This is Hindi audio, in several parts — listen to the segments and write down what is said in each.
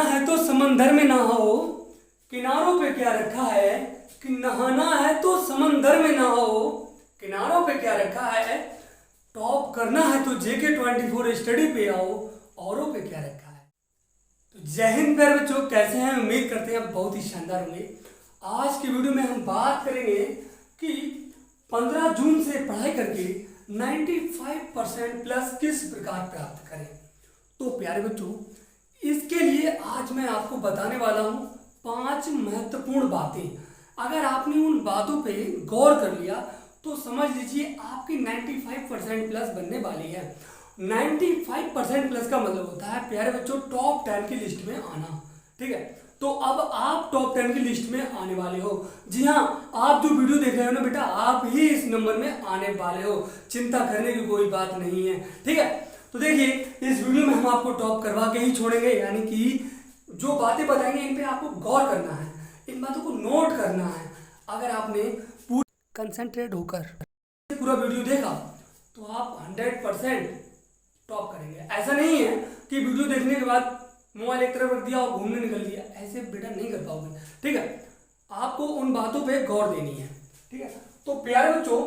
है तो समंदर में नहाओ, किनारों पे क्या रखा है कि नहाना है तो समंदर में नहाओ, किनारों पे क्या रखा है, टॉप करना है तो JK24 स्टडी पे आओ, औरों पे क्या रखा है। तो जय हिंद प्यारे बच्चों, कैसे हैं? उम्मीद करते हैं बहुत ही शानदार होंगे। आज की वीडियो में हम बात करेंगे कि 15 जून से पढ़ाई करके 95% प्लस किस प्रकार प्राप्त करें। तो प्यारे बच्चों, इसके लिए आज मैं आपको बताने वाला हूँ 5 महत्वपूर्ण बातें। अगर आपने उन बातों पे गौर कर लिया तो समझ लीजिए आपकी 95% प्लस बनने वाली है। 95% प्लस का मतलब होता है प्यारे बच्चों टॉप 10 की लिस्ट में आना। ठीक है, तो अब आप टॉप 10 की लिस्ट में आने वाले हो। जी हाँ, आप जो वीडियो देख रहे हो ना बेटा, आप ही इस नंबर में आने वाले हो, चिंता करने की कोई बात नहीं है। ठीक है, तो देखिए इस वीडियो में हम आपको टॉप करवा के ही छोड़ेंगे, यानी कि जो बातें बताएंगे इन पे आपको गौर करना है, इन बातों को नोट करना है। अगर आपने पूरा कंसंट्रेट होकर पूरा वीडियो देखा तो आप 100% टॉप करेंगे। ऐसा नहीं है कि वीडियो देखने के बाद मोबाइल एक तरफ रख दिया और घूमने निकल दिया, ऐसे बेटा नहीं कर पाओगे। ठीक है, आपको उन बातों पे गौर देनी है। ठीक है, तो प्यारे बच्चों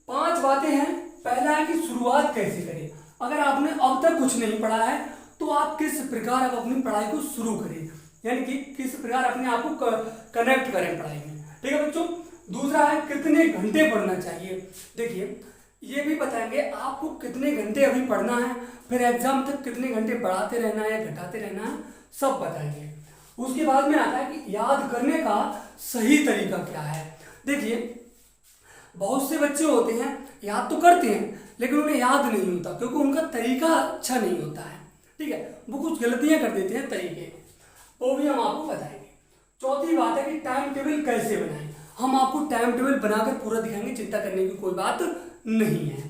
5 बातें हैं। पहला है कि शुरुआत कैसे करें। अगर आपने अब तक कुछ नहीं पढ़ा है तो आप किस प्रकार आप अपनी पढ़ाई को शुरू करें, यानी कि किस प्रकार अपने आप को कनेक्ट करें पढ़ाई में। ठीक है बच्चों, दूसरा है कितने घंटे पढ़ना चाहिए। देखिए ये भी बताएंगे आपको कितने घंटे अभी पढ़ना है, फिर एग्जाम तक कितने घंटे बढ़ाते रहना है या घटाते रहना है, सब बताएंगे। उसके बाद में आता है कि याद करने का सही तरीका क्या है। देखिए बहुत से बच्चे होते हैं याद तो करते हैं लेकिन उन्हें याद नहीं होता क्योंकि उनका तरीका अच्छा नहीं होता है। ठीक है, वो कुछ गलतियां कर देते हैं तरीके, वो भी हम आपको बताएंगे। चौथी बात है कि टाइम टेबल कैसे बनाएं। हम आपको टाइम टेबल बनाकर पूरा दिखाएंगे, चिंता करने की कोई बात नहीं है।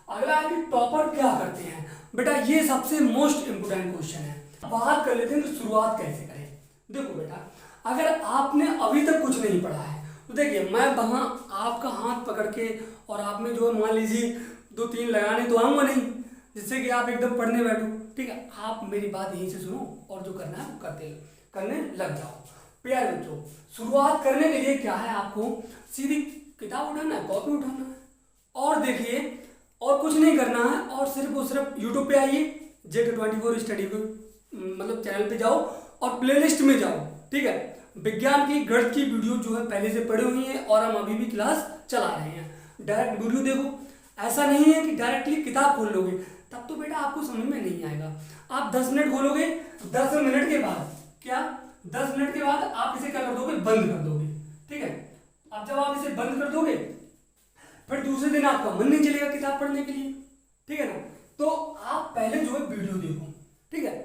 अगला है कि टॉपर क्या करते हैं। बेटा ये सबसे मोस्ट इंपोर्टेंट क्वेश्चन है। बात कर लेते हैं कि शुरुआत कैसे करें। देखो बेटा, अगर आपने अभी तक कुछ नहीं पढ़ा है तो देखिए मैं वहां आपका हाथ पकड़ के और आप में जो है मान लीजिए 2-3 लगाने तो आऊंगा नहीं जिससे कि आप एकदम पढ़ने बैठो। ठीक है, आप मेरी बात यहीं से सुनो और जो करना है वो करने लग जाओ। प्यारे बच्चों, शुरुआत करने के लिए क्या है, आपको सीधी किताब उठाना है, कॉपी उठाना है और देखिए और कुछ नहीं करना है और सिर्फ और सिर्फ यूट्यूब पे आइए, JK24 स्टडी को मतलब चैनल पे जाओ और प्लेलिस्ट में जाओ। ठीक है, विज्ञान की गणित की वीडियो जो है पहले से पढ़ी हुई है और हम अभी भी क्लास चला रहे हैं। डायरेक्ट वीडियो देखो, ऐसा नहीं है कि डायरेक्टली किताब खोल लोगे, तब तो बेटा आपको समझ में नहीं आएगा। आप 10 मिनट खोलोगे, 10 मिनट के बाद क्या 10 मिनट के बाद आप इसे क्या कर दोगे, बंद कर दोगे। ठीक है, अब जब आप इसे बंद कर दोगे फिर दूसरे दिन आपका मन नहीं चलेगा किताब पढ़ने के लिए। ठीक है ना, तो आप पहले जो है वीडियो देखो। ठीक है,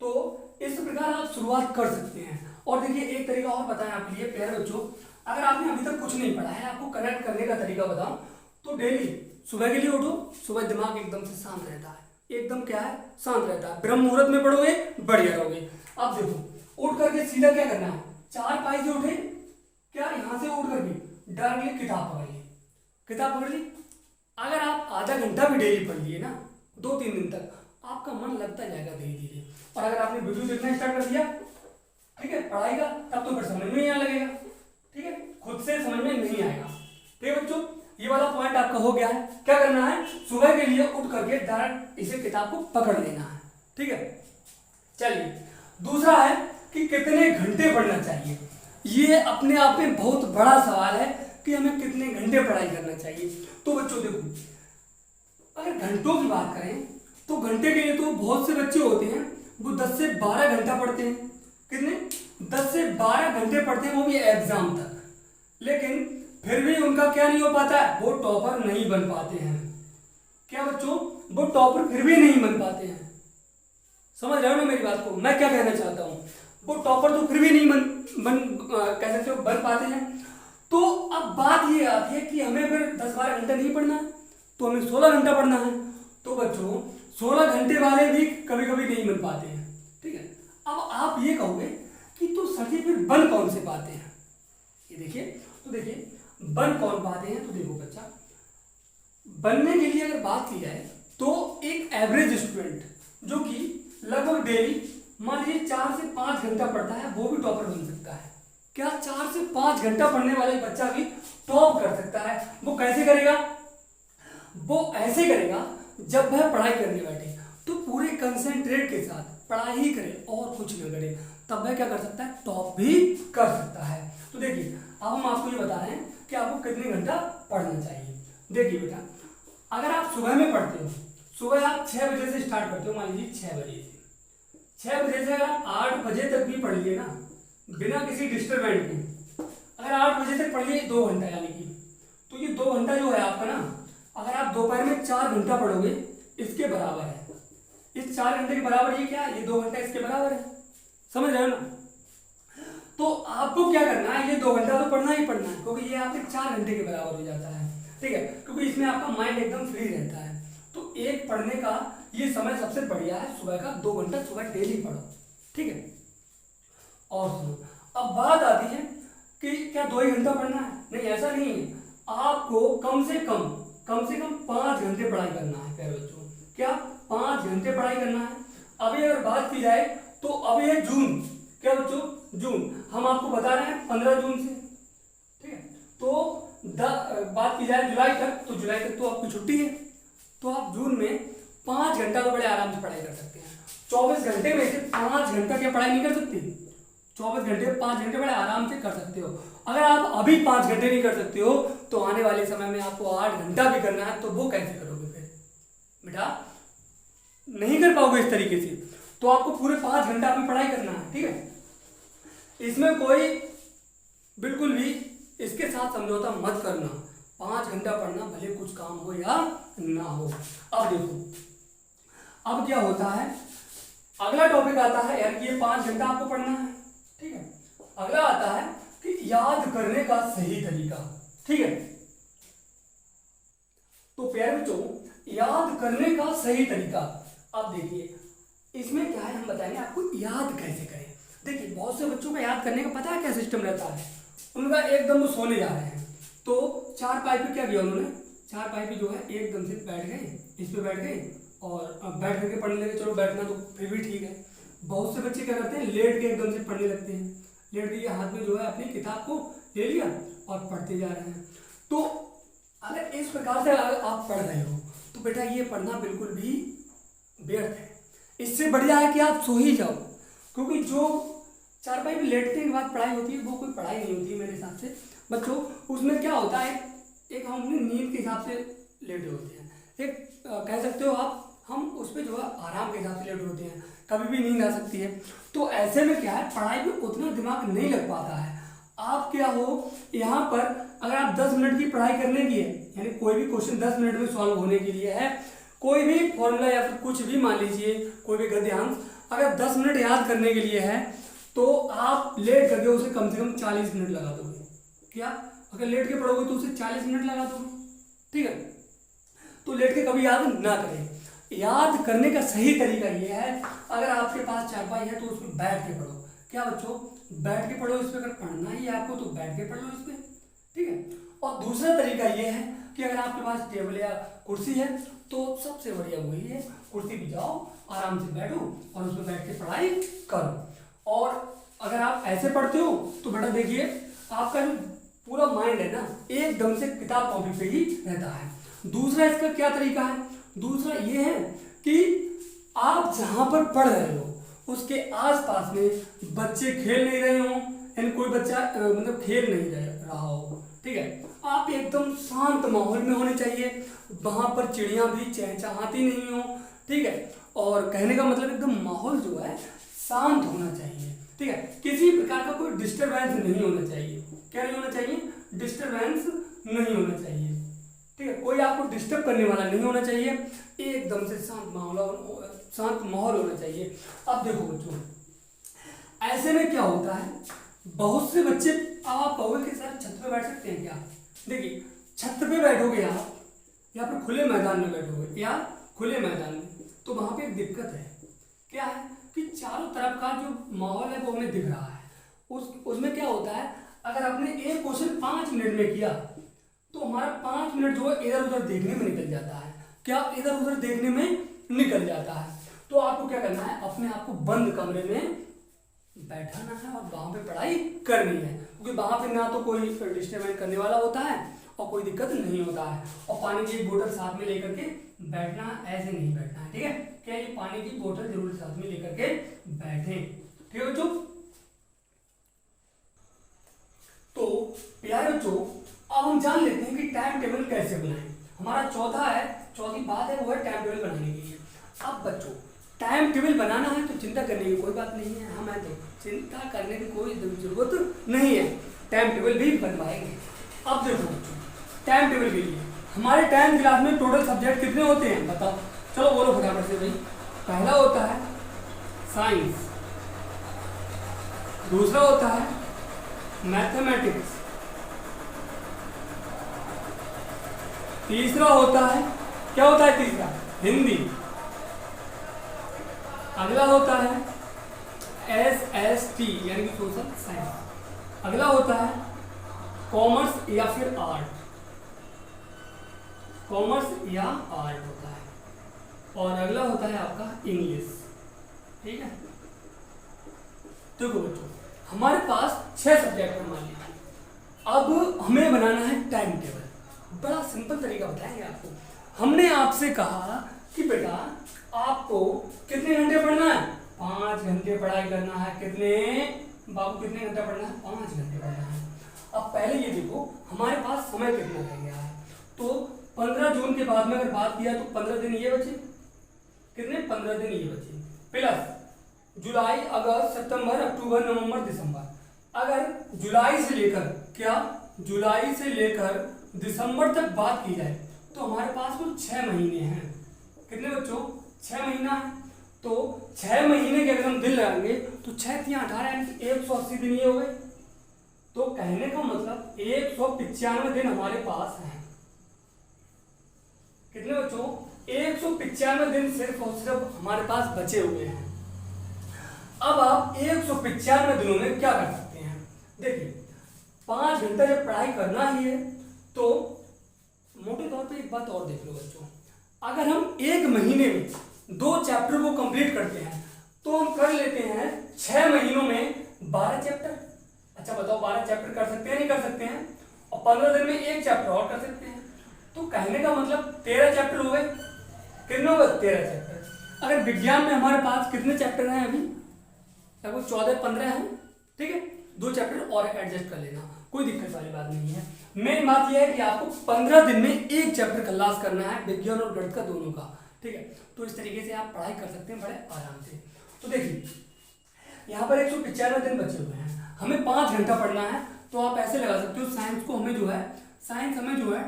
तो इस प्रकार आप शुरुआत कर सकते हैं। और देखिए एक तरीका और बताएं आपके लिए प्यारे बच्चों, अगर आपने अभी तक कुछ नहीं पढ़ा है, आपको कनेक्ट करने का तरीका बताऊं तो डेली सुबह के लिए उठो, सुबह दिमाग एकदम से शांत रहता है, एकदम क्या है, शांत रहता है। ब्रह्म मुहूर्त में पढ़ोगे बढ़िया रहोगे। अब देखो उठ करके सीधा क्या करना है, 4 पाई से उठे, क्या यहां से उठ करके डायरेक्टली किताब पकड़ ली, किताब पकड़ ली। अगर आप आधा घंटा भी डेली पढ़ लिए ना 2-3 दिन तक, आपका मन लगता जाएगा धीरे धीरे। और अगर आपने वीडियो देखना स्टार्ट कर दिया, ठीक है, पढ़ाई का, तब तो फिर समझ में नहीं आने लगेगा। ठीक है, खुद से समझ में नहीं आएगा। ठीक है बच्चों, ये वाला पॉइंट आपका हो गया है। क्या करना है, सुबह के लिए उठ करके डायरेक्ट इसे किताब को पकड़ लेना है। ठीक है, चलिए दूसरा है कि कितने घंटे पढ़ना चाहिए। ये अपने आप में बहुत बड़ा सवाल है कि हमें कितने घंटे पढ़ाई करना चाहिए। तो बच्चों देखो, अगर घंटों की बात करें तो घंटे के लिए तो बहुत से बच्चे होते हैं वो 10 से 12 घंटा पढ़ते हैं। कितने, 10 से 12 घंटे पढ़ते हैं, वो भी एग्जाम तक। लेकिन फिर भी उनका क्या नहीं हो पाता है, वो टॉपर नहीं बन पाते हैं। क्या बच्चों, वो टॉपर फिर भी नहीं बन पाते हैं। समझ रहे हो ना मेरी बात को, मैं क्या कहना चाहता हूं, वो टॉपर तो फिर भी नहीं कह सकते हो बन पाते हैं। तो अब बात ये आती है कि हमें फिर 10-12 घंटा नहीं पढ़ना है तो हमें 16 घंटा पढ़ना है। तो बच्चों 16 घंटे वाले भी कभी कभी नहीं बन पाते हैं। ठीक है, अब आप ये कहोगे कि तो सर फिर बन कौन से पाते हैं। ये देखिए, तो देखिए बन कौन पाते हैं, तो देखो बच्चा, बनने के लिए अगर बात की जाए तो एक एवरेज स्टूडेंट जो कि लगभग डेली मान लीजिए 4 से 5 घंटा पढ़ता है वो भी टॉपर बन सकता है। क्या 4 से 5 घंटा पढ़ने वाला एक बच्चा भी टॉप कर सकता है। वो कैसे करेगा? वो ऐसे करेगा, जब वह पढ़ाई करने बैठे तो पूरे कंसंट्रेट के साथ पढ़ाई ही करे और कुछ न करे, तब वह क्या कर सकता है? टॉप भी कर सकता है। तो देखिए अब हम आपको ये बता रहे हैं कि आपको कितने घंटा पढ़ना चाहिए। देखिए बेटा, अगर आप सुबह में पढ़ते हो, सुबह आप 6 बजे से स्टार्ट करते हो, मान लीजिए 6 बजे से 6 बजे से अगर आप 8 बजे तक भी पढ़ लिए ना, बिना किसी डिस्टर्बेंस के, अगर 8 बजे तक पढ़ लिए 2 घंटा, यानी कि तो ये 2 घंटा जो है आपका ना, अगर आप दोपहर में 4 घंटा पढ़ोगे इसके बराबर है। इस 4 घंटे के बराबर ये क्या है? ये 2 घंटा इसके बराबर है। समझ रहे हो ना? तो आपको क्या करना है, ये 2 घंटा तो पढ़ना ही पढ़ना है, क्योंकि ये आपके 4 घंटे के बराबर हो जाता है। ठीक है, क्योंकि इसमें आपका माइंड एकदम फ्री रहता है। तो एक पढ़ने का ये समय सबसे बढ़िया है सुबह का, 2 घंटा सुबह डेली पढ़ो। ठीक है, और सुनो, अब बात आती है कि क्या 2 ही घंटा पढ़ना है? नहीं, ऐसा नहीं है। आपको कम से कम 5 घंटे पढ़ाई करना है प्यारे बच्चों। क्या 5 घंटे पढ़ाई करना है? अभी अगर बात की जाए तो अभी है जून, क्या बच्चों? जून। हम आपको बता रहे हैं 15 जून से। ठीक है, तो बात की जाए जुलाई तक, तो जुलाई तक तो आपकी छुट्टी है, तो आप जून में 5 घंटा तो बड़े आराम से पढ़ाई कर सकते हैं। 24 घंटे में से 5 घंटा क्या पढ़ाई नहीं कर सकते? 24 घंटे 5 घंटे बड़े आराम से कर सकते हो। अगर आप अभी 5 घंटे नहीं कर सकते हो तो आने वाले समय में आपको 8 घंटा भी करना है, तो वो कैसे करोगे फिर बेटा? नहीं कर पाओगे इस तरीके से। तो आपको पूरे 5 घंटा अपनी पढ़ाई करना है। ठीक है, इसमें कोई बिल्कुल भी इसके साथ समझौता मत करना। 5 घंटा पढ़ना, भले कुछ काम हो या ना हो। अब देखो, अब क्या होता है, अगला टॉपिक आता है यार कि ये 5 घंटा आपको पढ़ना है। ठीक है, अगला आता है कि याद करने का सही तरीका। ठीक है, तो प्यारे बच्चों, याद करने का सही तरीका। अब देखिए इसमें क्या है, हम बताएंगे आपको याद कैसे करें। देखिए बहुत से बच्चों का याद करने का पता है क्या सिस्टम रहता है, उनका एकदम वो सोने जा रहे हैं तो 4 पाई पे क्या किया उन्होंने, 4 पाई पे जो है एकदम से बैठ गए, इस पे बैठ गए और बैठ करके पढ़ने लगे। चलो बैठना तो फिर भी ठीक है। बहुत से बच्चे क्या करते हैं, लेट के एकदम से पढ़ने लगते हैं। लेट के हाथ में जो है अपनी किताब को ले लिया और पढ़ते जा रहे हैं। तो अगर इस प्रकार से अगर आप पढ़ रहे हो तो बेटा ये पढ़ना बिल्कुल भी व्यर्थ है। इससे बढ़िया है कि आप सो ही जाओ, क्योंकि जो 4 पाई पे लेटने के बाद पढ़ाई होती है वो कोई पढ़ाई नहीं होती है मेरे हिसाब से बच्चों। उसमें क्या होता है, एक हम अपनी नींद के हिसाब से लेटे होते हैं, एक कह सकते हो आप, हम उस पर जो है आराम के हिसाब से लेटे होते हैं, कभी भी नींद आ सकती है। तो ऐसे में क्या है, पढ़ाई में उतना दिमाग नहीं लग पाता है। आप क्या हो, यहाँ पर अगर आप 10 मिनट की पढ़ाई करने की है, यानी कोई भी क्वेश्चन 10 मिनट में सॉल्व होने के लिए है, कोई भी फॉर्मूला या फिर कुछ भी मान लीजिए कोई भी गद्यांश अगर 10 मिनट याद करने के लिए है तो आप लेट करके उसे कम से कम 40 मिनट लगा दोगे। क्या अगर लेट के पढ़ोगे तो उसे 40 मिनट लगा दोगे। ठीक है, तो लेट के कभी याद ना करें। याद करने का सही तरीका ये है, अगर आपके पास चारपाई है तो उसमें बैठ के पढ़ो। क्या बच्चों, बैठ के पढ़ो इस पर। अगर पढ़ना ही है आपको तो बैठ के पढ़ लो इस पर। ठीक है, और दूसरा तरीका ये है कि अगर आपके पास टेबल या कुर्सी है तो सबसे बढ़िया वही है, कुर्सी पे जाओ, आराम से बैठो और उसमें बैठ के पढ़ाई करो। और अगर आप ऐसे पढ़ते हो तो बेटा देखिए आपका जो पूरा माइंड है ना एकदम से किताब कॉपी पे ही रहता है। दूसरा इसका क्या तरीका है, दूसरा ये है कि आप जहां पर पढ़ रहे हो उसके आसपास में बच्चे खेल नहीं रहे हो, यानी कोई बच्चा मतलब खेल नहीं रहा हो। ठीक है, आप एकदम शांत माहौल में होने चाहिए, वहां पर चिड़िया भी चहचहाती नहीं हो। ठीक है, और कहने का मतलब एकदम माहौल जो है शांत होना चाहिए। ठीक है, किसी प्रकार का कोई डिस्टरबेंस नहीं होना चाहिए। क्या नहीं होना चाहिए, डिस्टरबेंस नहीं होना चाहिए। ठीक है, कोई आपको डिस्टर्ब करने वाला नहीं होना चाहिए, एकदम से शांत माहौल होना चाहिए। अब देखो बच्चों, ऐसे में क्या होता है, बहुत से बच्चे, आप कहोगे कि सर छत पे बैठ सकते हैं क्या? देखिए छत पे बैठोगे आप या फिर खुले मैदान में बैठोगे या खुले मैदान में, तो वहां पे एक दिक्कत है। क्या है कि चारों तरफ का जो माहौल है वो हमें दिख रहा है। उसमें क्या होता है, अगर आपने एक क्वेश्चन 5 मिनट में किया तो हमारा 5 मिनट जो है इधर उधर देखने में निकल जाता है। क्या इधर उधर देखने में निकल जाता है। तो आपको क्या करना है, अपने आप को बंद कमरे में बैठ बैठाना है और वहाँ पे पढ़ाई करनी है, क्योंकि वहाँ पे ना तो कोई डिस्टर्बेंस करने वाला होता है और कोई दिक्कत नहीं होता है। और पानी की बोतल साथ में लेकर के बैठना, ऐसे नहीं बैठना है, ठीक है। क्या ये पानी की बोतल जरूर साथ में लेकर के बैठे, ठीक है बच्चों। तो प्यारे बच्चों, अब हम जान लेते हैं कि टाइम टेबल कैसे बनाएं। हमारा चौथी बात है वो है टाइम टेबल बनाने के लिए। अब बच्चों टाइम टेबल बनाना है तो चिंता करने की कोई बात नहीं है, हमें तो चिंता करने की कोई जरूरत नहीं है, टाइम टेबल भी बनवाएंगे। अब देखो बच्चों, टाइम टेबल के लिए हमारे 10th क्लास में टोटल सब्जेक्ट कितने होते हैं बताओ, चलो बोलो फटाफट से भाई। पहला होता है साइंस, दूसरा होता है मैथमेटिक्स, तीसरा होता है, क्या होता है तीसरा, हिंदी। अगला होता है SST यानी कि सोशल साइंस। अगला होता है कॉमर्स या फिर आर्ट, कॉमर्स या आर्ट होता है। और अगला होता है आपका इंग्लिश, ठीक है। देखो बच्चों, हमारे पास 6 सब्जेक्ट है मान लीजिए। अब हमें बनाना है टाइम टेबल। बड़ा सिंपल तरीका बताएंगे आपको। हमने आपसे कहा कि बेटा आपको कितने घंटे पढ़ना है, 5 घंटे पढ़ाई करना है। कितने बाबू, कितने घंटा पढ़ना है, 5 घंटे पढ़ना है। अब पहले ये देखो हमारे पास समय कितना रह गया है। तो 15 जून के बाद में अगर बात किया तो 15 दिन ये बचे, कितने, 15 दिन ये बचे, प्लस जुलाई, अगस्त, सितंबर, अक्टूबर, नवंबर, दिसंबर। अगर जुलाई से लेकर, क्या, जुलाई से लेकर दिसंबर तक बात की जाए तो हमारे पास कुल 6 महीने हैं। कितने बच्चों, 6 महीना है। तो 6 महीने के अगर हम दिन लगाएंगे तो 6 × 18 यानी कि 180 दिन ये हो गए। तो कहने का मतलब 195 दिन हमारे पास हैं। कितने बच्चों, 195 दिन सिर्फ और सिर्फ हमारे पास बचे हुए हैं। अब आप 195 दिनों में क्या कर सकते हैं, देखिए 5 घंटा जब पढ़ाई करना ही है तो मोटे तौर पे एक बात और देख लो बच्चों, अगर हम 1 महीने में 2 चैप्टर को कंप्लीट करते हैं तो हम कर लेते हैं 6 महीनों में 12 चैप्टर। अच्छा बताओ 12 चैप्टर कर सकते हैं, नहीं कर सकते हैं? और 15 दिन में 1 चैप्टर और कर सकते हैं। तो कहने का मतलब 13 चैप्टर हो गए। कितने हो गए, 13 चैप्टर। अगर विज्ञान में हमारे पास कितने चैप्टर हैं अभी, लगभग 14-15 हैं, ठीक है। 2 चैप्टर और एडजस्ट कर लेना, कोई दिक्कत वाली बात नहीं है। मेन बात यह है कि आपको 15 दिन में 1 चैप्टर खलास करना है, विज्ञान और गणित का दोनों का, ठीक है। तो इस तरीके से आप पढ़ाई कर सकते हैं बड़े आराम से। तो देखिए यहाँ पर 195 दिन बचे हुए हैं, हमें 5 घंटा पढ़ना है। तो आप ऐसे लगा सकते हो, साइंस को हमें जो है, साइंस हमें जो है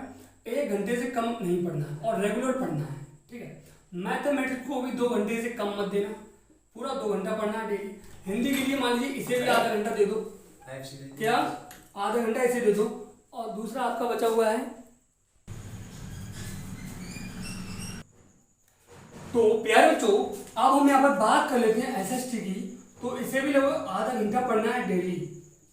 1 घंटे से कम नहीं पढ़ना है और रेगुलर पढ़ना है, ठीक है। मैथमेटिक्स को भी 2 घंटे से कम मत देना, पूरा 2 घंटा पढ़ना है डेली। हिंदी के लिए मान लीजिए इसे भी आधा घंटा दे दो, क्या, आधा घंटा इसे दे दो। और दूसरा आपका बचा हुआ है, तो प्यारे बच्चों अब हम यहाँ पर बात कर लेते हैं SST की। तो इसे भी लगभग आधा घंटा पढ़ना है डेली।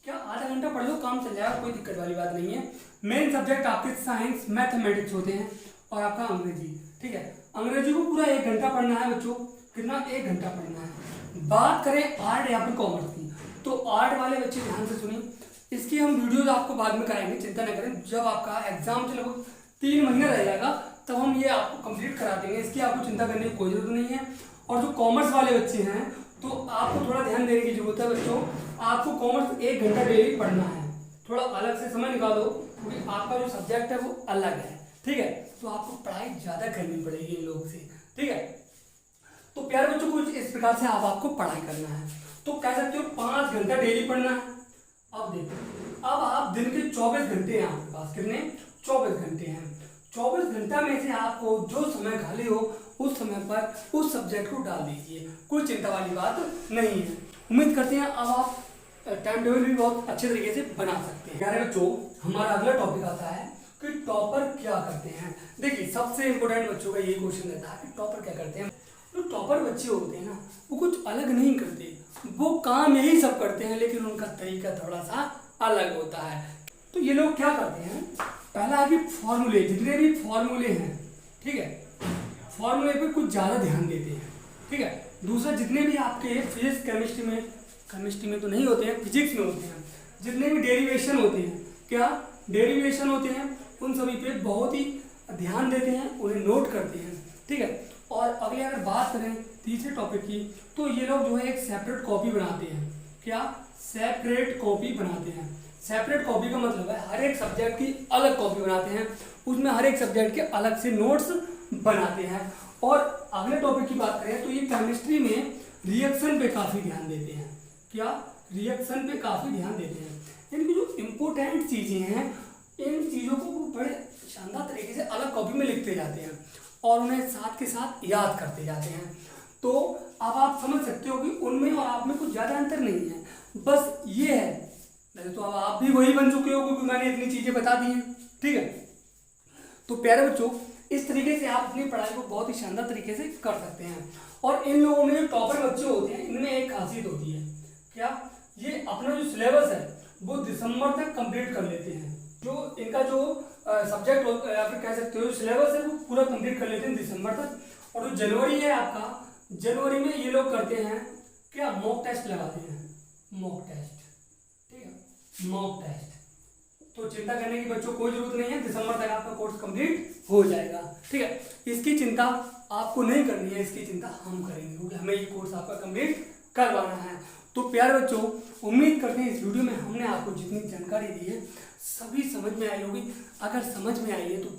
क्या, आधा घंटा पढ़ लो, काम चल जाएगा, कोई दिक्कत वाली बात नहीं है। मेन सब्जेक्ट आपके साइंस मैथमेटिक्स होते हैं और आपका अंग्रेजी, ठीक है। अंग्रेजी को पूरा 1 घंटा पढ़ना है बच्चों, कितना, 1 घंटा पढ़ना है। बात करें आर्ट या फिर कॉमर्स की, तो आर्ट वाले बच्चे ध्यान से सुनिए, इसकी हम वीडियोज आपको बाद में कराएंगे, चिंता न करें। जब आपका एग्जाम से लगभग 3 महीने रह जाएगा तब हम ये आपको कंप्लीट करा देंगे, इसकी आपको चिंता करने की कोई जरूरत नहीं है। और जो कॉमर्स वाले बच्चे हैं तो आपको थोड़ा ध्यान देने की जरूरत है बच्चों, आपको कॉमर्स 1 घंटा डेली पढ़ना है। थोड़ा अलग से समय निकालो क्योंकि आपका जो सब्जेक्ट है वो अलग है, ठीक है। तो आपको पढ़ाई ज़्यादा करनी पड़ेगी इन लोगों से, ठीक है। तो प्यारे बच्चों कुछ इस प्रकार से आपको पढ़ाई करना है। तो कह सकते हो 5 घंटा डेली पढ़ना है। अब देखो, अब आप दिन के 24 घंटे हैं आपके पास, कितने, 24 घंटे हैं। 24 घंटा में से आपको जो समय खाली हो उस समय पर उस सब्जेक्ट को डाल दीजिए, कोई चिंता वाली बात नहीं है। उम्मीद करते हैं अब आप टाइम टेबल भी बहुत अच्छे तरीके से बना सकते हैं। प्यारे बच्चों हमारा अगला टॉपिक आता है कि टॉपर क्या करते हैं। देखिए सबसे इंपॉर्टेंट बच्चों का ये क्वेश्चन रहता है कि टॉपर क्या करते हैं। जो टॉपर बच्चे होते हैं ना वो कुछ अलग नहीं करते, वो काम यही सब करते हैं लेकिन उनका तरीका थोड़ा सा अलग होता है। तो ये लोग क्या करते हैं, पहला है कि फॉर्मूले, जितने भी फॉर्मूले हैं, ठीक है, फॉर्मूले पे कुछ ज़्यादा ध्यान देते हैं, ठीक है। दूसरा जितने भी आपके फिजिक्स केमिस्ट्री में केमिस्ट्री में तो नहीं होते हैं, फिजिक्स में होते हैं। जितने भी डेरिवेशन होते हैं, क्या डेरिवेशन होते हैं, उन सभी पे बहुत ही ध्यान देते हैं, उन्हें नोट करते हैं, ठीक है। और अगले अगर बात करें तीसरे टॉपिक की, तो ये लोग जो है एक सेपरेट कॉपी बनाते हैं। क्या? सेपरेट कॉपी बनाते हैं। सेपरेट कॉपी का मतलब है हर एक सब्जेक्ट की अलग कॉपी बनाते हैं, उसमें हर एक सब्जेक्ट के अलग से नोट्स बनाते हैं। और अगले टॉपिक की बात करें तो ये केमिस्ट्री में रिएक्शन पे काफ़ी ध्यान देते हैं। क्या? रिएक्शन पे काफ़ी ध्यान देते हैं। इनकी जो इम्पोर्टेंट चीज़ें हैं, इन चीज़ों को वो बड़े शानदार तरीके से अलग कॉपी में लिखते जाते हैं और उन्हें साथ के साथ याद करते जाते हैं। तो अब आप समझ सकते हो कि उनमें और आप में कुछ ज़्यादा अंतर नहीं है, बस ये है। वैसे तो अब आप भी वही बन चुके हो क्योंकि मैंने इतनी चीज़ें बता दी हैं, ठीक है। तो प्यारे बच्चों, इस तरीके से आप अपनी पढ़ाई को बहुत ही शानदार तरीके से कर सकते हैं। और इन लोगों में जो टॉपर बच्चे होते हैं, इनमें एक खासियत होती है। क्या? ये अपना जो सिलेबस है वो दिसंबर तक कंप्लीट कर लेते हैं। जो इनका जो सब्जेक्ट होता है या फिर कह सकते हो सिलेबस है वो पूरा कंप्लीट कर लेते हैं दिसंबर तक। और जो जनवरी है आपका, जनवरी में ये लोग करते हैं क्या? मॉक टेस्ट लगाते हैं। मॉक टेस्ट, ठीक है, मॉक टेस्ट। तो चिंता करने की बच्चों कोई जरूरत नहीं है, दिसंबर तक आपका कोर्स कंप्लीट हो जाएगा, ठीक है। इसकी चिंता आपको नहीं करनी है, इसकी चिंता हम करेंगे क्योंकि हमें ये कोर्स आपका कंप्लीट करवाना है। तो प्यारे बच्चों, उम्मीद करते हैं इस वीडियो में हमने आपको जितनी जानकारी दी है सभी समझ में आई होगी। अगर समझ में आई है तो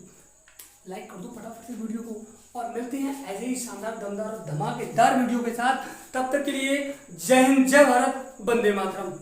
लाइक कर दो फटाफट से वीडियो को और मिलते हैं ऐसे ही शानदार, दमदार और धमाकेदार वीडियो के साथ। तब तक के लिए जय हिंद, जय भारत, वंदे मातरम।